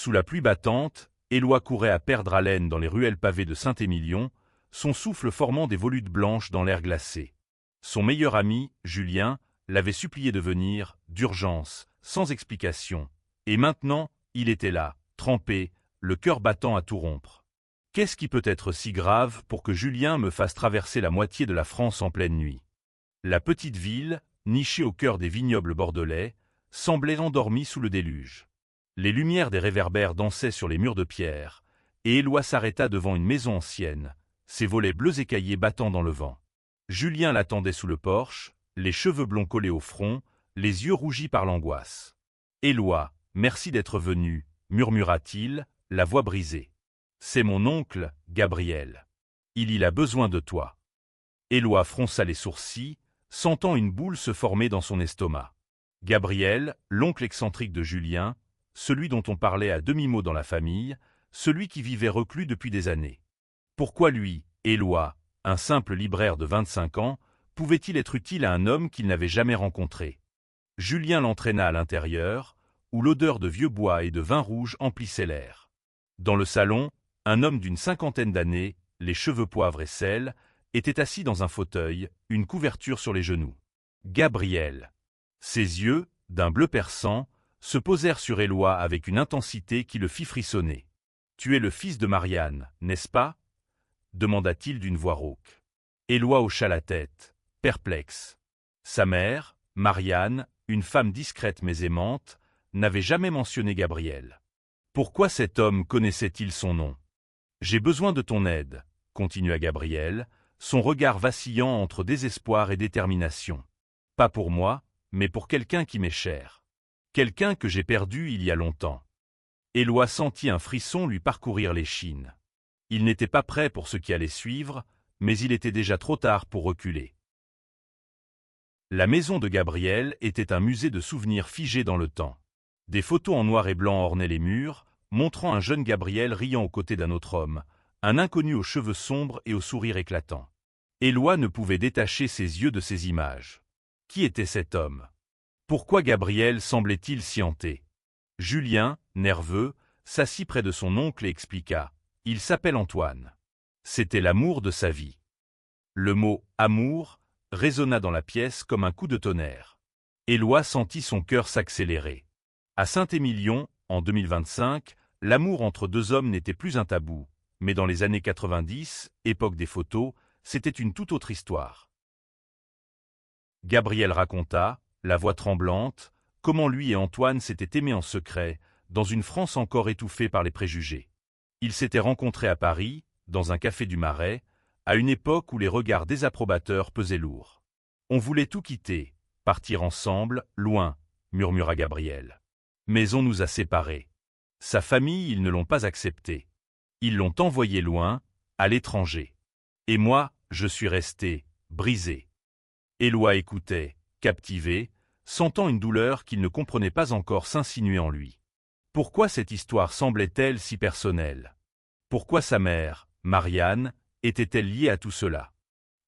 Sous la pluie battante, Éloi courait à perdre haleine dans les ruelles pavées de Saint-Émilion, son souffle formant des volutes blanches dans l'air glacé. Son meilleur ami, Julien, l'avait supplié de venir, d'urgence, sans explication. Et maintenant, il était là, trempé, le cœur battant à tout rompre. Qu'est-ce qui peut être si grave pour que Julien me fasse traverser la moitié de la France en pleine nuit? La petite ville, nichée au cœur des vignobles bordelais, semblait endormie sous le déluge. Les lumières des réverbères dansaient sur les murs de pierre, et Éloi s'arrêta devant une maison ancienne, ses volets bleus écaillés battant dans le vent. Julien l'attendait sous le porche, les cheveux blonds collés au front, les yeux rougis par l'angoisse. « Éloi, merci d'être venu, » murmura-t-il, la voix brisée. « C'est mon oncle, Gabriel. Il a besoin de toi. » Éloi fronça les sourcils, sentant une boule se former dans son estomac. Gabriel, l'oncle excentrique de Julien, celui dont on parlait à demi-mot dans la famille, celui qui vivait reclus depuis des années. Pourquoi lui, Éloi, un simple libraire de 25 ans, pouvait-il être utile à un homme qu'il n'avait jamais rencontré? Julien l'entraîna à l'intérieur, où l'odeur de vieux bois et de vin rouge emplissait l'air. Dans le salon, un homme d'une 50aine d'années, les cheveux poivre et sel, était assis dans un fauteuil, une couverture sur les genoux. Gabriel. Ses yeux, d'un bleu perçant, se posèrent sur Éloi avec une intensité qui le fit frissonner. « Tu es le fils de Marianne, n'est-ce pas » demanda-t-il d'une voix rauque. Éloi hocha la tête, perplexe. Sa mère, Marianne, une femme discrète mais aimante, n'avait jamais mentionné Gabriel. Pourquoi cet homme connaissait-il son nom? « J'ai besoin de ton aide, » continua Gabriel, son regard vacillant entre désespoir et détermination. « Pas pour moi, mais pour quelqu'un qui m'est cher. Quelqu'un que j'ai perdu il y a longtemps. » Éloi sentit un frisson lui parcourir l'échine. Il n'était pas prêt pour ce qui allait suivre, mais il était déjà trop tard pour reculer. La maison de Gabriel était un musée de souvenirs figés dans le temps. Des photos en noir et blanc ornaient les murs, montrant un jeune Gabriel riant aux côtés d'un autre homme, un inconnu aux cheveux sombres et au sourire éclatant. Éloi ne pouvait détacher ses yeux de ces images. Qui était cet homme? Pourquoi Gabriel semblait-il si hanté? Julien, nerveux, s'assit près de son oncle et expliqua. Il s'appelle Antoine. C'était l'amour de sa vie. Le mot « amour » résonna dans la pièce comme un coup de tonnerre. Éloi sentit son cœur s'accélérer. À Saint-Émilion, en 2025, l'amour entre deux hommes n'était plus un tabou, mais dans les années 90, époque des photos, c'était une toute autre histoire. Gabriel raconta, la voix tremblante, comment lui et Antoine s'étaient aimés en secret, dans une France encore étouffée par les préjugés. Ils s'étaient rencontrés à Paris, dans un café du Marais, à une époque où les regards désapprobateurs pesaient lourd. On voulait tout quitter, partir ensemble, loin, murmura Gabriel. Mais on nous a séparés. Sa famille, ils ne l'ont pas accepté. Ils l'ont envoyé loin, à l'étranger. Et moi, je suis resté, brisé. Éloi écoutait, captivé, sentant une douleur qu'il ne comprenait pas encore s'insinuer en lui. Pourquoi cette histoire semblait-elle si personnelle? Pourquoi sa mère, Marianne, était-elle liée à tout cela?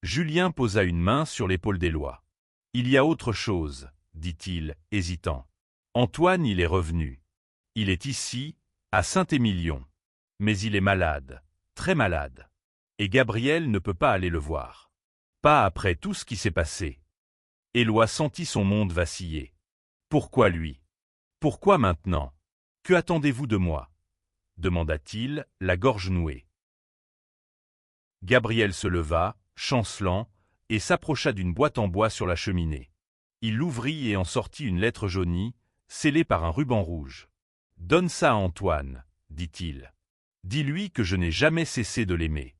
Julien posa une main sur l'épaule d'Éloi. « Il y a autre chose, » dit-il, hésitant. « Antoine, il est revenu. Il est ici, à Saint-Émilion. Mais il est malade, très malade. Et Gabriel ne peut pas aller le voir. Pas après tout ce qui s'est passé. » Éloi sentit son monde vaciller. Pourquoi lui? Pourquoi maintenant? Que attendez-vous de moi? Demanda-t-il, la gorge nouée. Gabriel se leva, chancelant, et s'approcha d'une boîte en bois sur la cheminée. Il l'ouvrit et en sortit une lettre jaunie, scellée par un ruban rouge. « Donne ça à Antoine, » dit-il. « Dis-lui que je n'ai jamais cessé de l'aimer.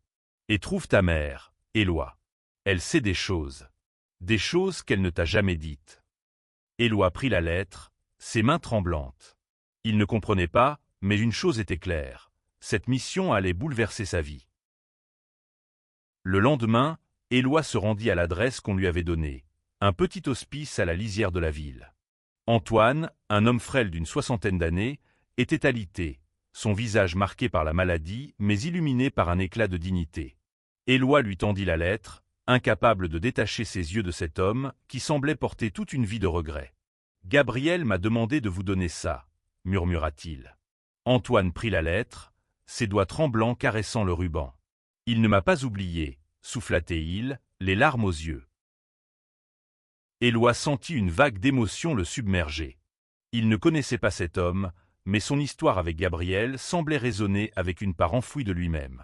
Et trouve ta mère, Éloi. Elle sait des choses qu'elle ne t'a jamais dites. » Éloi prit la lettre, ses mains tremblantes. Il ne comprenait pas, mais une chose était claire. Cette mission allait bouleverser sa vie. Le lendemain, Éloi se rendit à l'adresse qu'on lui avait donnée, un petit hospice à la lisière de la ville. Antoine, un homme frêle d'une 60aine d'années, était alité, son visage marqué par la maladie, mais illuminé par un éclat de dignité. Éloi lui tendit la lettre, incapable de détacher ses yeux de cet homme qui semblait porter toute une vie de regrets. « Gabriel m'a demandé de vous donner ça, » murmura-t-il. Antoine prit la lettre, ses doigts tremblants caressant le ruban. « Il ne m'a pas oublié », souffla-t-il, les larmes aux yeux. Éloi sentit une vague d'émotion le submerger. Il ne connaissait pas cet homme, mais son histoire avec Gabrielle semblait résonner avec une part enfouie de lui-même.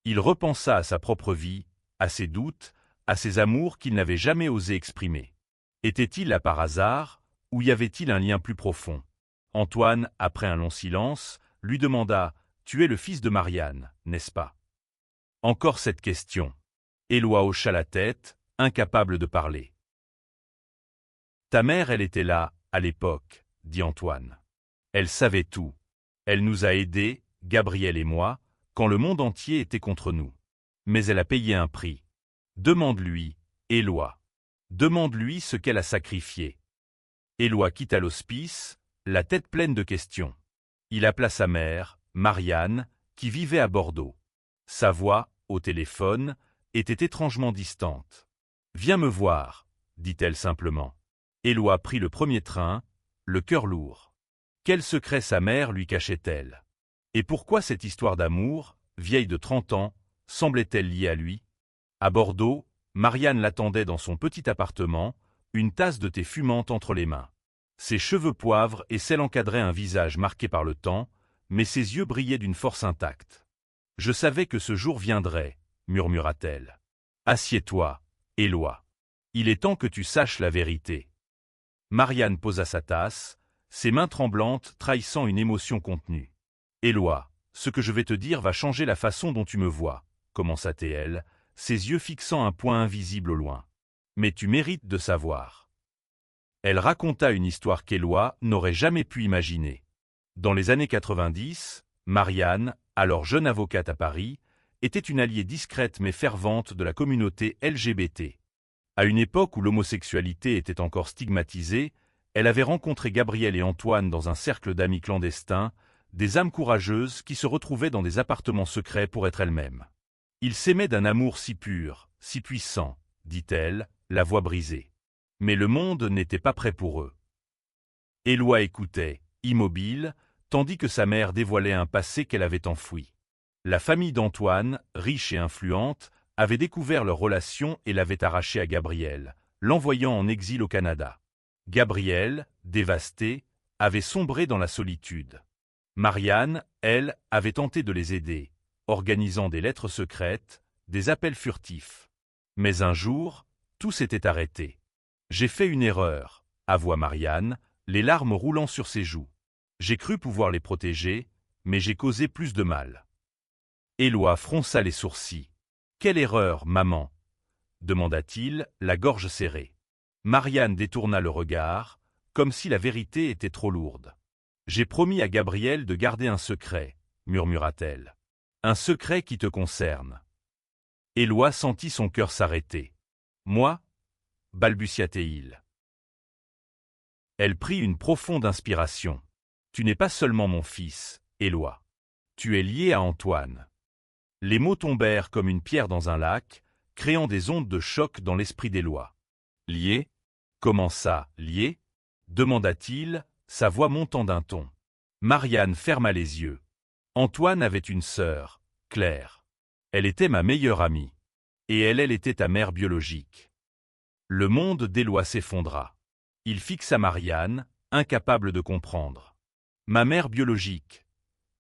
Il repensa à sa propre vie, à ses doutes, à ses amours qu'il n'avait jamais osé exprimer. Était-il là par hasard, ou y avait-il un lien plus profond? Antoine, après un long silence, lui demanda « Tu es le fils de Marianne, n'est-ce pas ?» Encore cette question. Éloi hocha la tête, incapable de parler. « Ta mère, elle était là, à l'époque, » dit Antoine. « Elle savait tout. Elle nous a aidés, Gabrielle et moi, quand le monde entier était contre nous. Mais elle a payé un prix. Demande-lui, Éloi. Demande-lui ce qu'elle a sacrifié. » Éloi quitta l'hospice, la tête pleine de questions. Il appela sa mère, Marianne, qui vivait à Bordeaux. Sa voix, au téléphone, était étrangement distante. « Viens me voir, » dit-elle simplement. Éloi prit le premier train, le cœur lourd. Quel secret sa mère lui cachait-elle? Et pourquoi cette histoire d'amour, vieille de 30 ans, semblait-elle liée à lui? À Bordeaux, Marianne l'attendait dans son petit appartement, une tasse de thé fumante entre les mains. Ses cheveux poivre et celle encadraient un visage marqué par le temps, mais ses yeux brillaient d'une force intacte. « Je savais que ce jour viendrait, » murmura-t-elle. « Assieds-toi, Éloi. Il est temps que tu saches la vérité. » Marianne posa sa tasse, ses mains tremblantes trahissant une émotion contenue. « Éloi, ce que je vais te dire va changer la façon dont tu me vois, » commença-t-elle, ses yeux fixant un point invisible au loin. « Mais tu mérites de savoir. » Elle raconta une histoire qu'Éloi n'aurait jamais pu imaginer. Dans les années 90, Marianne, alors jeune avocate à Paris, était une alliée discrète mais fervente de la communauté LGBT. À une époque où l'homosexualité était encore stigmatisée, elle avait rencontré Gabrielle et Antoine dans un cercle d'amis clandestins, des âmes courageuses qui se retrouvaient dans des appartements secrets pour être elles-mêmes. Ils s'aimaient d'un amour si pur, si puissant, dit-elle, la voix brisée. Mais le monde n'était pas prêt pour eux. Éloi écoutait, immobile, tandis que sa mère dévoilait un passé qu'elle avait enfoui. La famille d'Antoine, riche et influente, avait découvert leur relation et l'avait arrachée à Gabrielle, l'envoyant en exil au Canada. Gabrielle, dévastée, avait sombré dans la solitude. Marianne, elle, avait tenté de les aider, organisant des lettres secrètes, des appels furtifs. Mais un jour, tout s'était arrêté. « J'ai fait une erreur », avoua Marianne, les larmes roulant sur ses joues. « J'ai cru pouvoir les protéger, mais j'ai causé plus de mal. » Éloi fronça les sourcils. « Quelle erreur, maman ?» demanda-t-il, la gorge serrée. Marianne détourna le regard, comme si la vérité était trop lourde. « J'ai promis à Gabrielle de garder un secret, » murmura-t-elle. « Un secret qui te concerne. » Éloi sentit son cœur s'arrêter. « Moi » balbutia-t-il. Elle prit une profonde inspiration. « Tu n'es pas seulement mon fils, Éloi. Tu es lié à Antoine. » Les mots tombèrent comme une pierre dans un lac, créant des ondes de choc dans l'esprit d'Éloi. « Lié ? Comment ça, lié ?» demanda-t-il, sa voix montant d'un ton. Marianne ferma les yeux. Antoine avait une sœur, Claire. Elle était ma meilleure amie. Et elle était ta mère biologique. Le monde d'Éloi s'effondra. Il fixa Marianne, incapable de comprendre. « Ma mère biologique »,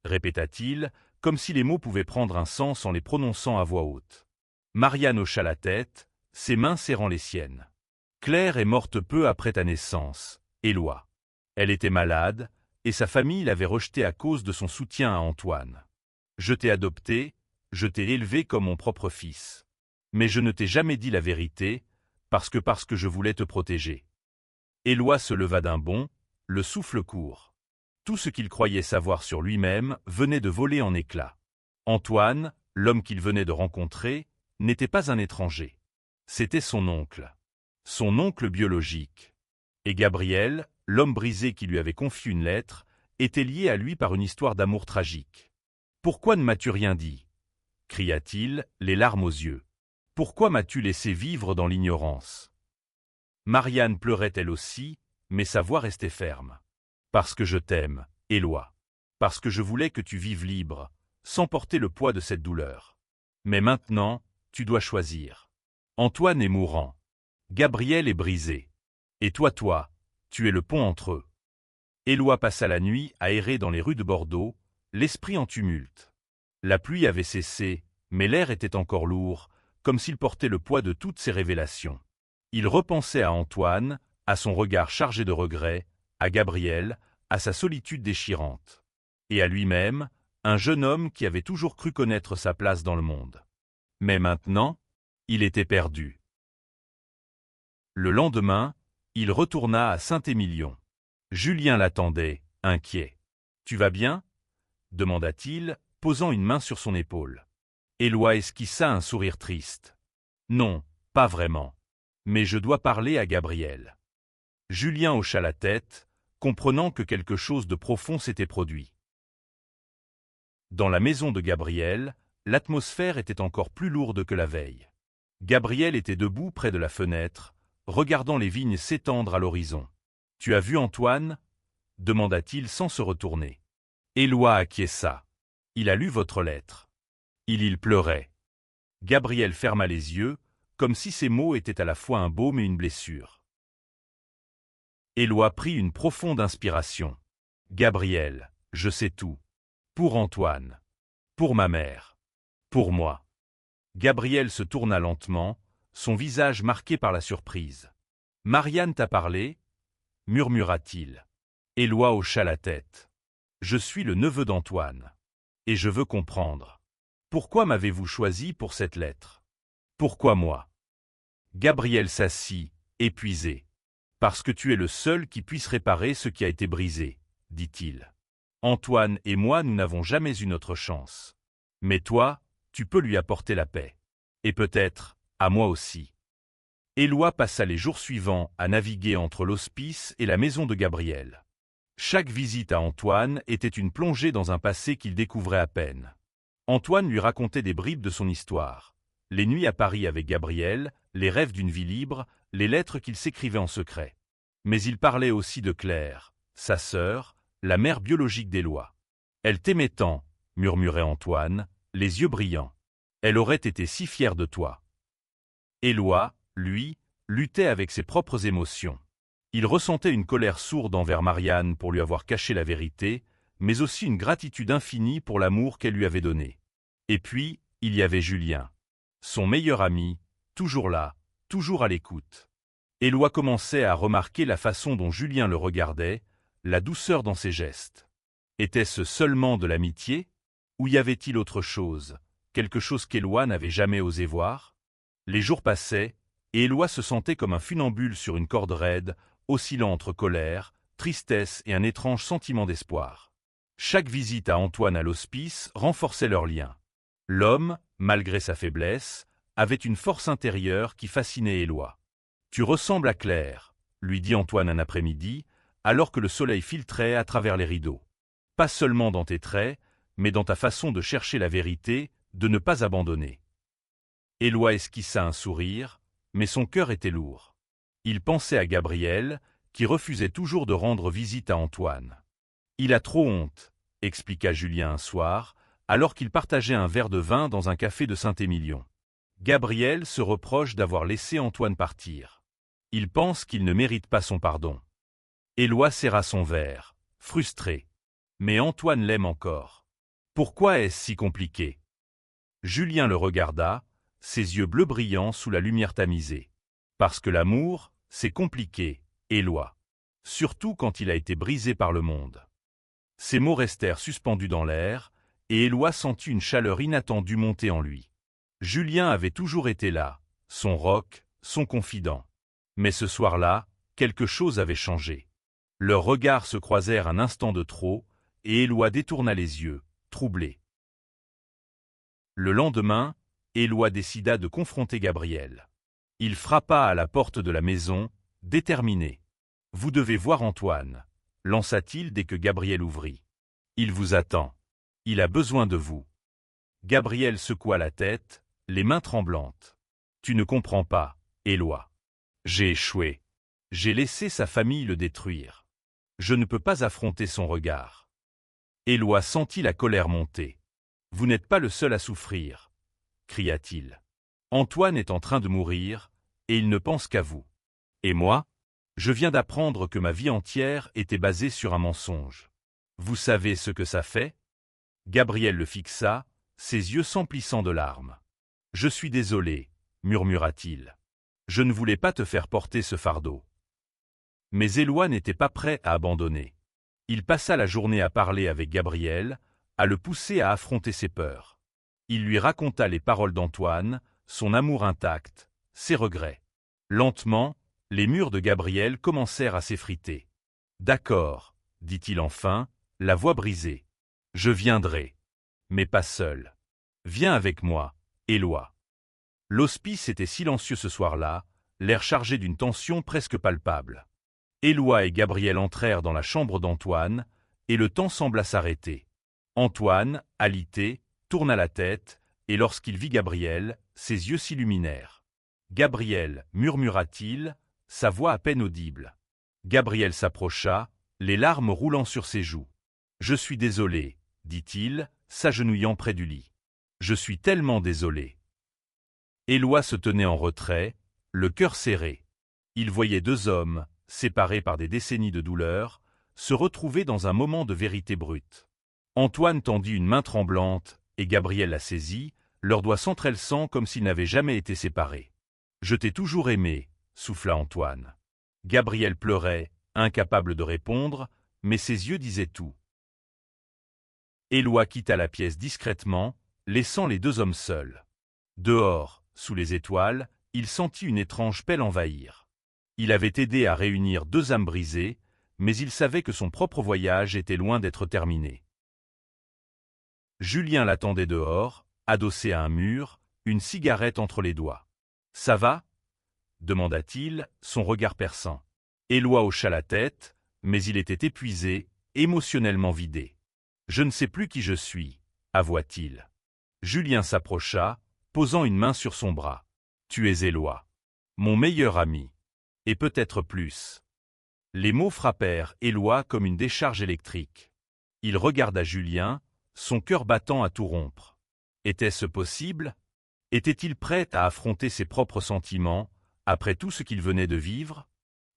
répéta-t-il, comme si les mots pouvaient prendre un sens en les prononçant à voix haute. Marianne hocha la tête, ses mains serrant les siennes. « Claire est morte peu après ta naissance, Éloi. Elle était malade, et sa famille l'avait rejetée à cause de son soutien à Antoine. Je t'ai adopté, je t'ai élevé comme mon propre fils. Mais je ne t'ai jamais dit la vérité, parce que je voulais te protéger. » Éloi se leva d'un bond, le souffle court. Tout ce qu'il croyait savoir sur lui-même venait de voler en éclats. Antoine, l'homme qu'il venait de rencontrer, n'était pas un étranger. C'était son oncle biologique. Et Gabrielle, l'homme brisé qui lui avait confié une lettre, était lié à lui par une histoire d'amour tragique. « Pourquoi ne m'as-tu rien dit ?» cria-t-il, les larmes aux yeux. « Pourquoi m'as-tu laissé vivre dans l'ignorance ?» Marianne pleurait elle aussi, mais sa voix restait ferme. « Parce que je t'aime, Éloi. parce que je voulais que tu vives libre, sans porter le poids de cette douleur. Mais maintenant, tu dois choisir. Antoine est mourant. Gabriel est brisé. Et toi, tu es le pont entre eux. Éloi passa la nuit à errer dans les rues de Bordeaux, l'esprit en tumulte. La pluie avait cessé, mais l'air était encore lourd, comme s'il portait le poids de toutes ses révélations. Il repensait à Antoine, à son regard chargé de regrets, à Gabriel, à sa solitude déchirante. Et à lui-même, un jeune homme qui avait toujours cru connaître sa place dans le monde. Mais maintenant, il était perdu. Le lendemain, il retourna à Saint-Émilion. Julien l'attendait, inquiet. « Tu vas bien » demanda-t-il, posant une main sur son épaule. Éloi esquissa un sourire triste. « Non, pas vraiment. Mais je dois parler à Gabriel. » Julien hocha la tête, comprenant que quelque chose de profond s'était produit. Dans la maison de Gabriel, l'atmosphère était encore plus lourde que la veille. Gabriel était debout près de la fenêtre, regardant les vignes s'étendre à l'horizon. « Tu as vu Antoine » demanda-t-il sans se retourner. Éloi acquiesça. « Il a lu votre lettre. » Il pleurait. Gabriel ferma les yeux, comme si ces mots étaient à la fois un baume et une blessure. Éloi prit une profonde inspiration. « Gabriel, je sais tout. Pour Antoine. Pour ma mère. Pour moi. » Gabriel se tourna lentement, son visage marqué par la surprise. « Marianne t'a parlé » murmura-t-il. Éloi hocha la tête. « Je suis le neveu d'Antoine. Et je veux comprendre. Pourquoi m'avez-vous choisi pour cette lettre? Pourquoi moi ?» Gabriel s'assit, épuisé. « Parce que tu es le seul qui puisse réparer ce qui a été brisé, » dit-il. « Antoine et moi, nous n'avons jamais eu notre chance. Mais toi, tu peux lui apporter la paix. Et peut-être, à moi aussi. » Éloi passa les jours suivants à naviguer entre l'hospice et la maison de Gabriel. Chaque visite à Antoine était une plongée dans un passé qu'il découvrait à peine. Antoine lui racontait des bribes de son histoire. Les nuits à Paris avec Gabriel, les rêves d'une vie libre, les lettres qu'il s'écrivait en secret. Mais il parlait aussi de Claire, sa sœur, la mère biologique d'Éloi. « Elle t'aimait tant » murmurait Antoine, les yeux brillants. « Elle aurait été si fière de toi. » Éloi, lui, luttait avec ses propres émotions. Il ressentait une colère sourde envers Marianne pour lui avoir caché la vérité, mais aussi une gratitude infinie pour l'amour qu'elle lui avait donné. Et puis, il y avait Julien. Son meilleur ami, toujours là, toujours à l'écoute. Éloi commençait à remarquer la façon dont Julien le regardait, la douceur dans ses gestes. Était-ce seulement de l'amitié? Ou y avait-il autre chose, quelque chose qu'Éloi n'avait jamais osé voir? Les jours passaient, et Éloi se sentait comme un funambule sur une corde raide, oscillant entre colère, tristesse et un étrange sentiment d'espoir. Chaque visite à Antoine à l'hospice renforçait leur lien. L'homme, malgré sa faiblesse, avait une force intérieure qui fascinait Éloi. « Tu ressembles à Claire » lui dit Antoine un après-midi, alors que le soleil filtrait à travers les rideaux. « Pas seulement dans tes traits, mais dans ta façon de chercher la vérité, de ne pas abandonner. » Éloi esquissa un sourire, mais son cœur était lourd. Il pensait à Gabriel, qui refusait toujours de rendre visite à Antoine. « Il a trop honte » expliqua Julien un soir, alors qu'il partageait un verre de vin dans un café de Saint-Émilion. Gabriel se reproche d'avoir laissé Antoine partir. Il pense qu'il ne mérite pas son pardon. Éloi serra son verre, frustré. Mais Antoine l'aime encore. Pourquoi est-ce si compliqué? Julien le regarda, ses yeux bleus brillants sous la lumière tamisée. Parce que l'amour, c'est compliqué, Éloi. Surtout quand il a été brisé par le monde. Ces mots restèrent suspendus dans l'air, et Éloi sentit une chaleur inattendue monter en lui. Julien avait toujours été là, son roc, son confident. Mais ce soir-là, quelque chose avait changé. Leurs regards se croisèrent un instant de trop, et Éloi détourna les yeux, troublé. Le lendemain, Éloi décida de confronter Gabriel. Il frappa à la porte de la maison, déterminé. « Vous devez voir Antoine » lança-t-il dès que Gabriel ouvrit. « Il vous attend. Il a besoin de vous. » Gabriel secoua la tête, les mains tremblantes. « Tu ne comprends pas, Éloi. J'ai échoué. J'ai laissé sa famille le détruire. Je ne peux pas affronter son regard. Éloi sentit la colère monter. « Vous n'êtes pas le seul à souffrir, » cria-t-il. « Antoine est en train de mourir, et il ne pense qu'à vous. Et moi? Je viens d'apprendre que ma vie entière était basée sur un mensonge. Vous savez ce que ça fait ?» Gabriel le fixa, ses yeux s'emplissant de larmes. « Je suis désolé, » murmura-t-il. « Je ne voulais pas te faire porter ce fardeau. » Mais Éloi n'était pas prêt à abandonner. Il passa la journée à parler avec Gabriel, à le pousser à affronter ses peurs. Il lui raconta les paroles d'Antoine, son amour intact, ses regrets. Lentement, les murs de Gabriel commencèrent à s'effriter. « D'accord, » dit-il enfin, la voix brisée. « Je viendrai. Mais pas seul. Viens avec moi, Éloi. » L'hospice était silencieux ce soir-là, l'air chargé d'une tension presque palpable. Éloi et Gabriel entrèrent dans la chambre d'Antoine, et le temps sembla s'arrêter. Antoine, alité, tourna la tête, et lorsqu'il vit Gabriel, ses yeux s'illuminèrent. « Gabriel, » murmura-t-il, sa voix à peine audible. Gabriel s'approcha, les larmes roulant sur ses joues. « Je suis désolé, » dit-il, s'agenouillant près du lit. « Je suis tellement désolé. » Éloi se tenait en retrait, le cœur serré. Il voyait deux hommes, séparés par des décennies de douleur, se retrouver dans un moment de vérité brute. Antoine tendit une main tremblante, et Gabriel la saisit, leurs doigts s'entrelçant comme s'ils n'avaient jamais été séparés. « Je t'ai toujours aimé, » souffla Antoine. Gabriel pleurait, incapable de répondre, mais ses yeux disaient tout. Éloi quitta la pièce discrètement, laissant les deux hommes seuls. Dehors, sous les étoiles, il sentit une étrange paix l'envahir. Il avait aidé à réunir deux âmes brisées, mais il savait que son propre voyage était loin d'être terminé. Julien l'attendait dehors, adossé à un mur, une cigarette entre les doigts. « Ça va » demanda-t-il, son regard perçant. Éloi hocha la tête, mais il était épuisé, émotionnellement vidé. « Je ne sais plus qui je suis » avoua-t-il. Julien s'approcha, posant une main sur son bras. « Tu es Éloi. Mon meilleur ami. Et peut-être plus. » Les mots frappèrent Éloi comme une décharge électrique. Il regarda Julien, son cœur battant à tout rompre. Était-ce possible? Était-il prêt à affronter ses propres sentiments, après tout ce qu'il venait de vivre?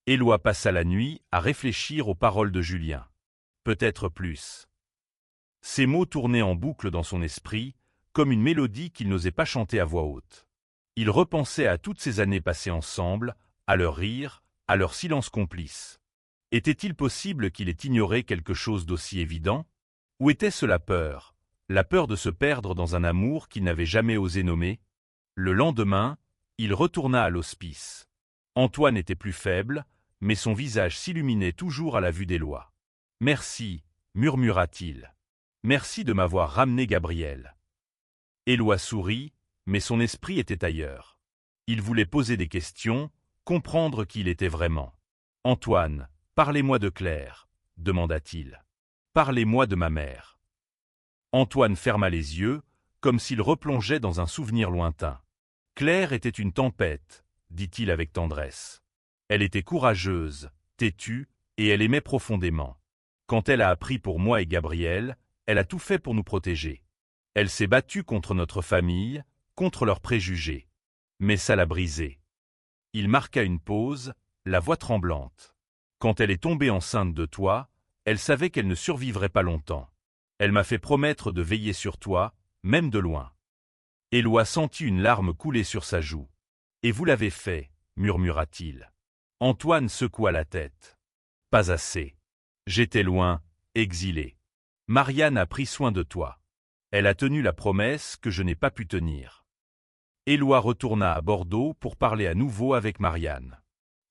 Éloi passa la nuit à réfléchir aux paroles de Julien. Peut-être plus. Ces mots tournaient en boucle dans son esprit, comme une mélodie qu'il n'osait pas chanter à voix haute. Il repensait à toutes ces années passées ensemble, à leurs rires, à leur silence complice. Était-il possible qu'il ait ignoré quelque chose d'aussi évident? Ou était-ce la peur de se perdre dans un amour qu'il n'avait jamais osé nommer? Le lendemain, il retourna à l'hospice. Antoine était plus faible, mais son visage s'illuminait toujours à la vue d'Éloi. « Merci, » murmura-t-il. « Merci de m'avoir ramené Gabriel. » Éloi sourit, mais son esprit était ailleurs. Il voulait poser des questions, comprendre qui il était vraiment. « Antoine, parlez-moi de Claire, » demanda-t-il. « Parlez-moi de ma mère. » Antoine ferma les yeux, comme s'il replongeait dans un souvenir lointain. « Claire était une tempête, » dit-il avec tendresse. « Elle était courageuse, têtue, et elle aimait profondément. Quand elle a appris pour moi et Gabriel, elle a tout fait pour nous protéger. Elle s'est battue contre notre famille, contre leurs préjugés. Mais ça l'a brisée. » Il marqua une pause, la voix tremblante. « Quand elle est tombée enceinte de toi, elle savait qu'elle ne survivrait pas longtemps. Elle m'a fait promettre de veiller sur toi, même de loin. » Éloi sentit une larme couler sur sa joue. « Et vous l'avez fait, » murmura-t-il. Antoine secoua la tête. « Pas assez. J'étais loin, exilé. Marianne a pris soin de toi. Elle a tenu la promesse que je n'ai pas pu tenir. » Éloi retourna à Bordeaux pour parler à nouveau avec Marianne.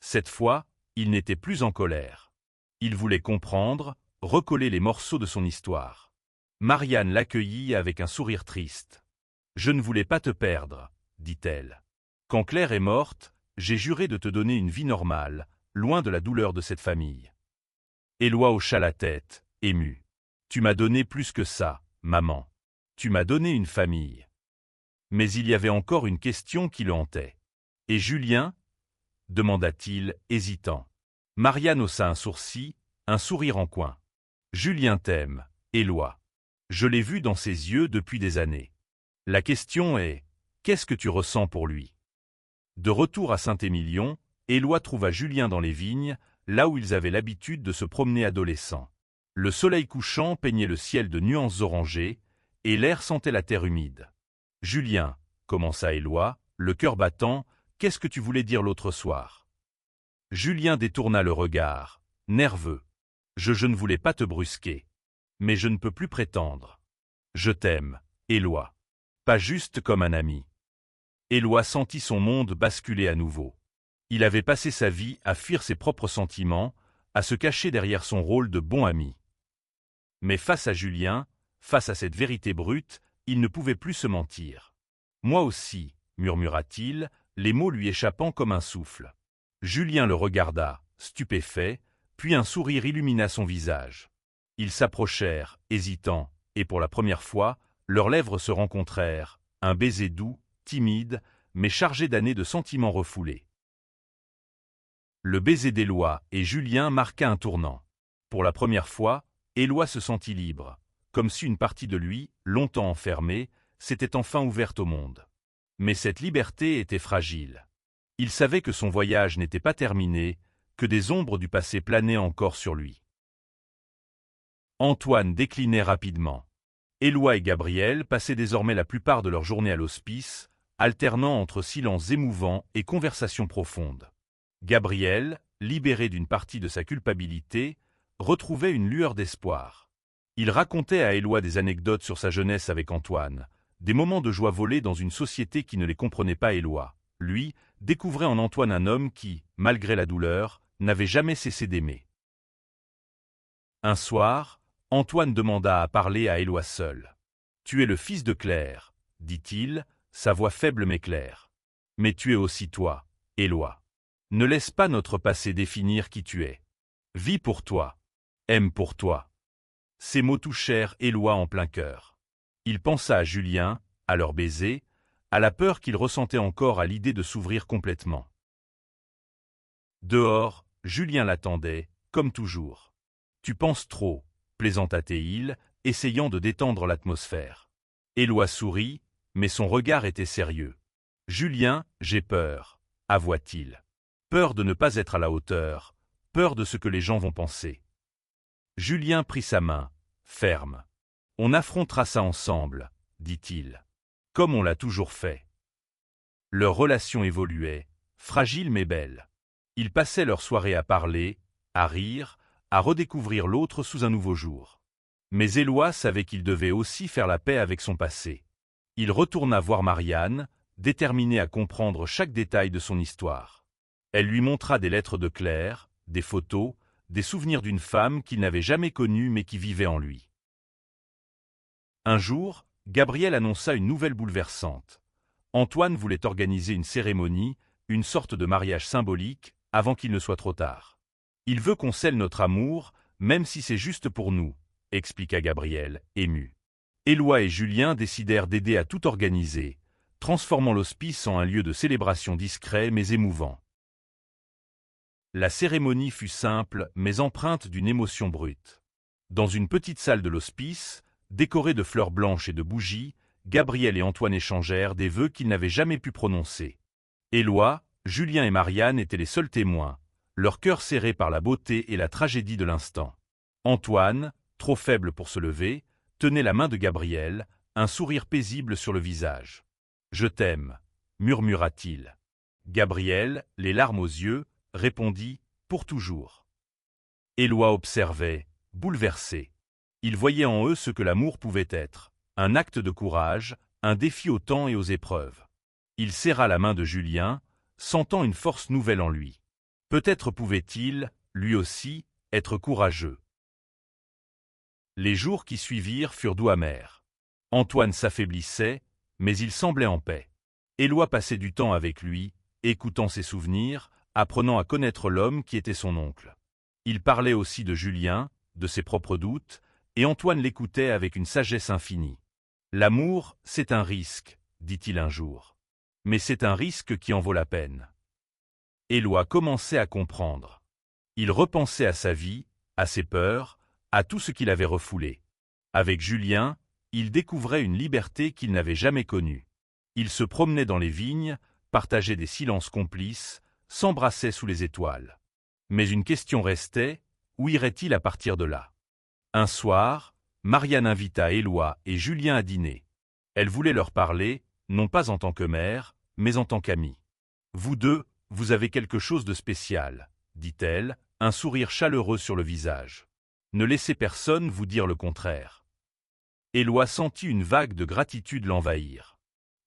Cette fois, il n'était plus en colère. Il voulait comprendre, recoller les morceaux de son histoire. Marianne l'accueillit avec un sourire triste. « Je ne voulais pas te perdre, » dit-elle. « Quand Claire est morte, j'ai juré de te donner une vie normale, loin de la douleur de cette famille. » Éloi hocha la tête, ému. « Tu m'as donné plus que ça, maman. Tu m'as donné une famille. » Mais il y avait encore une question qui le hantait. « Et Julien ?» demanda-t-il, hésitant. Marianne haussa un sourcil, un sourire en coin. « Julien t'aime, Éloi. Je l'ai vu dans ses yeux depuis des années. La question est, qu'est-ce que tu ressens pour lui? De retour à Saint-Émilion, Éloi trouva Julien dans les vignes, là où ils avaient l'habitude de se promener adolescents. Le soleil couchant peignait le ciel de nuances orangées, et l'air sentait la terre humide. « Julien, » commença Éloi, le cœur battant, « qu'est-ce que tu voulais dire l'autre soir ?» Julien détourna le regard, nerveux. « Je ne voulais pas te brusquer. Mais je ne peux plus prétendre. Je t'aime, Éloi. Pas juste comme un ami. » Éloi sentit son monde basculer à nouveau. Il avait passé sa vie à fuir ses propres sentiments, à se cacher derrière son rôle de bon ami. Mais face à Julien, face à cette vérité brute, il ne pouvait plus se mentir. « Moi aussi, » murmura-t-il, les mots lui échappant comme un souffle. Julien le regarda, stupéfait, puis un sourire illumina son visage. Ils s'approchèrent, hésitants, et pour la première fois, leurs lèvres se rencontrèrent, un baiser doux, timide, mais chargé d'années de sentiments refoulés. Le baiser d'Éloi et Julien marqua un tournant. Pour la première fois, Éloi se sentit libre, comme si une partie de lui, longtemps enfermée, s'était enfin ouverte au monde. Mais cette liberté était fragile. Il savait que son voyage n'était pas terminé, que des ombres du passé planaient encore sur lui. Antoine déclinait rapidement. Éloi et Gabriel passaient désormais la plupart de leur journée à l'hospice, alternant entre silences émouvants et conversations profondes. Gabriel, libéré d'une partie de sa culpabilité, retrouvait une lueur d'espoir. Il racontait à Éloi des anecdotes sur sa jeunesse avec Antoine, des moments de joie volés dans une société qui ne les comprenait pas. Éloi, lui, découvrait en Antoine un homme qui, malgré la douleur, n'avait jamais cessé d'aimer. Un soir, Antoine demanda à parler à Éloi seul. « Tu es le fils de Claire, » dit-il, sa voix faible mais claire. « Mais tu es aussi toi, Éloi. Ne laisse pas notre passé définir qui tu es. Vis pour toi. Aime pour toi. » Ces mots touchèrent Éloi en plein cœur. Il pensa à Julien, à leur baiser, à la peur qu'il ressentait encore à l'idée de s'ouvrir complètement. Dehors, Julien l'attendait, comme toujours. « Tu penses trop, » plaisanta-t-il, essayant de détendre l'atmosphère. Éloi sourit, mais son regard était sérieux. « Julien, j'ai peur, » avoua-t-il. « Peur de ne pas être à la hauteur, peur de ce que les gens vont penser. » Julien prit sa main, ferme. « On affrontera ça ensemble, » dit-il. « Comme on l'a toujours fait. » Leur relation évoluait, fragile mais belle. Ils passaient leur soirée à parler, à rire, à redécouvrir l'autre sous un nouveau jour. Mais Éloi savait qu'il devait aussi faire la paix avec son passé. Il retourna voir Marianne, déterminé à comprendre chaque détail de son histoire. Elle lui montra des lettres de Claire, des photos, des souvenirs d'une femme qu'il n'avait jamais connue mais qui vivait en lui. Un jour, Gabriel annonça une nouvelle bouleversante. Antoine voulait organiser une cérémonie, une sorte de mariage symbolique, avant qu'il ne soit trop tard. « Il veut qu'on scelle notre amour, même si c'est juste pour nous, » expliqua Gabriel, ému. Éloi et Julien décidèrent d'aider à tout organiser, transformant l'hospice en un lieu de célébration discret mais émouvant. La cérémonie fut simple mais empreinte d'une émotion brute. Dans une petite salle de l'hospice, décorée de fleurs blanches et de bougies, Gabriel et Antoine échangèrent des vœux qu'ils n'avaient jamais pu prononcer. Éloi, Julien et Marianne étaient les seuls témoins, leur cœur serré par la beauté et la tragédie de l'instant. Antoine, trop faible pour se lever, tenait la main de Gabriel, un sourire paisible sur le visage. « Je t'aime, » murmura-t-il. Gabriel, les larmes aux yeux, répondit « Pour toujours ». Éloi observait, bouleversé. Il voyait en eux ce que l'amour pouvait être, un acte de courage, un défi au temps et aux épreuves. Il serra la main de Julien, sentant une force nouvelle en lui. Peut-être pouvait-il, lui aussi, être courageux. Les jours qui suivirent furent doux amers. Antoine s'affaiblissait, mais il semblait en paix. Éloi passait du temps avec lui, écoutant ses souvenirs, apprenant à connaître l'homme qui était son oncle. Il parlait aussi de Julien, de ses propres doutes, et Antoine l'écoutait avec une sagesse infinie. « L'amour, c'est un risque, » dit-il un jour. « Mais c'est un risque qui en vaut la peine. » Éloi commençait à comprendre. Il repensait à sa vie, à ses peurs, à tout ce qu'il avait refoulé. Avec Julien, il découvrait une liberté qu'il n'avait jamais connue. Il se promenait dans les vignes, partageait des silences complices, s'embrassait sous les étoiles. Mais une question restait, où irait-il à partir de là? Un soir, Marianne invita Éloi et Julien à dîner. Elle voulait leur parler, non pas en tant que mère, mais en tant qu'amie. « Vous deux, vous avez quelque chose de spécial, » dit-elle, un sourire chaleureux sur le visage. « Ne laissez personne vous dire le contraire. » Éloi sentit une vague de gratitude l'envahir.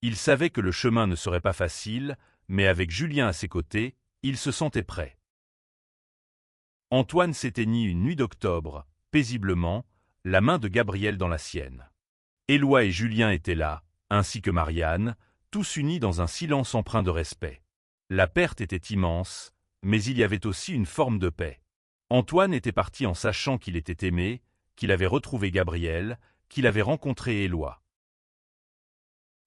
Il savait que le chemin ne serait pas facile, mais avec Julien à ses côtés, il se sentait prêt. Antoine s'éteignit une nuit d'octobre, paisiblement, la main de Gabriel dans la sienne. Éloi et Julien étaient là, ainsi que Marianne, tous unis dans un silence empreint de respect. La perte était immense, mais il y avait aussi une forme de paix. Antoine était parti en sachant qu'il était aimé, qu'il avait retrouvé Gabriel, qu'il avait rencontré Éloi.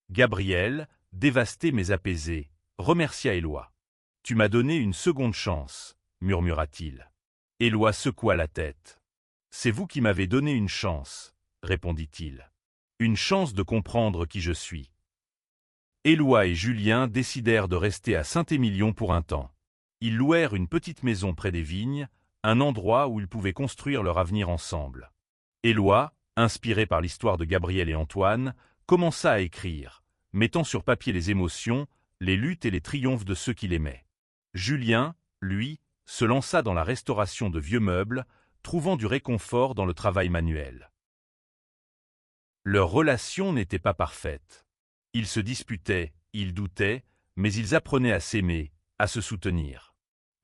Gabriel, dévasté mais apaisé, remercia Éloi. « Tu m'as donné une seconde chance, » murmura-t-il. Éloi secoua la tête. « C'est vous qui m'avez donné une chance, » répondit-il. « Une chance de comprendre qui je suis. » Éloi et Julien décidèrent de rester à Saint-Émilion pour un temps. Ils louèrent une petite maison près des vignes, un endroit où ils pouvaient construire leur avenir ensemble. Éloi, inspiré par l'histoire de Gabriel et Antoine, commença à écrire, mettant sur papier les émotions, les luttes et les triomphes de ceux qu'il aimait. Julien, lui, se lança dans la restauration de vieux meubles, trouvant du réconfort dans le travail manuel. Leur relation n'était pas parfaite. Ils se disputaient, ils doutaient, mais ils apprenaient à s'aimer, à se soutenir.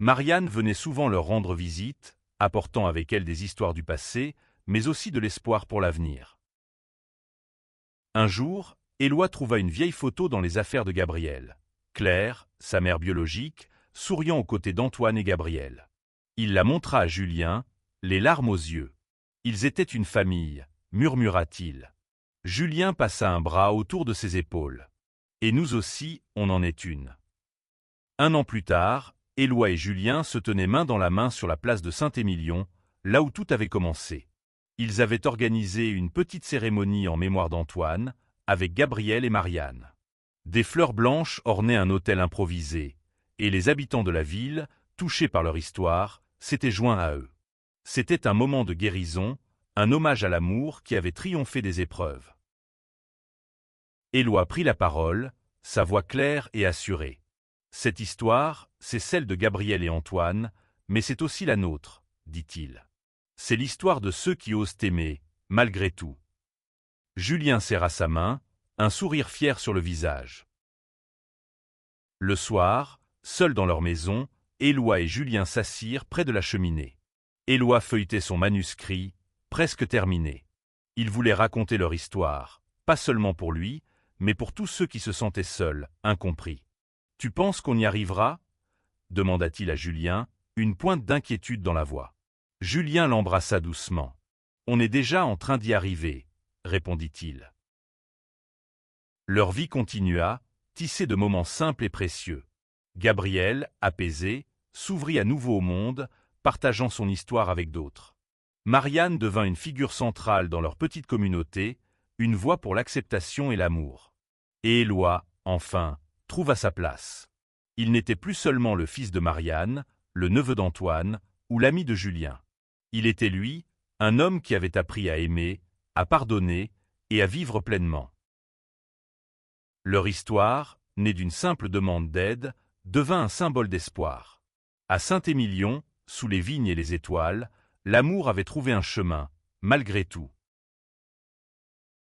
Marianne venait souvent leur rendre visite, apportant avec elle des histoires du passé, mais aussi de l'espoir pour l'avenir. Un jour, Éloi trouva une vieille photo dans les affaires de Gabriel. Claire, sa mère biologique, souriant aux côtés d'Antoine et Gabriel. Il la montra à Julien, les larmes aux yeux. Ils étaient une famille, murmura-t-il. Julien passa un bras autour de ses épaules. Et nous aussi, on en est une. Un an plus tard, Éloi et Julien se tenaient main dans la main sur la place de Saint-Émilion, là où tout avait commencé. Ils avaient organisé une petite cérémonie en mémoire d'Antoine, avec Gabriel et Marianne. Des fleurs blanches ornaient un autel improvisé, et les habitants de la ville, touchés par leur histoire, s'étaient joints à eux. C'était un moment de guérison, un hommage à l'amour qui avait triomphé des épreuves. Éloi prit la parole, sa voix claire et assurée. « Cette histoire, c'est celle de Gabriel et Antoine, mais c'est aussi la nôtre, » dit-il. « C'est l'histoire de ceux qui osent aimer, malgré tout. » Julien serra sa main, un sourire fier sur le visage. Le soir, seuls dans leur maison, Éloi et Julien s'assirent près de la cheminée. Éloi feuilletait son manuscrit, presque terminé. Il voulait raconter leur histoire, pas seulement pour lui, mais pour tous ceux qui se sentaient seuls, incompris. « Tu penses qu'on y arrivera » demanda-t-il à Julien, une pointe d'inquiétude dans la voix. Julien l'embrassa doucement. « On est déjà en train d'y arriver, » répondit-il. Leur vie continua, tissée de moments simples et précieux. Gabriel, apaisé, s'ouvrit à nouveau au monde, partageant son histoire avec d'autres. Marianne devint une figure centrale dans leur petite communauté, une voix pour l'acceptation et l'amour. Et Éloi, enfin, trouva sa place. Il n'était plus seulement le fils de Marianne, le neveu d'Antoine, ou l'ami de Julien. Il était lui, un homme qui avait appris à aimer, à pardonner et à vivre pleinement. Leur histoire, née d'une simple demande d'aide, devint un symbole d'espoir. À Saint-Émilion, sous les vignes et les étoiles, l'amour avait trouvé un chemin, malgré tout.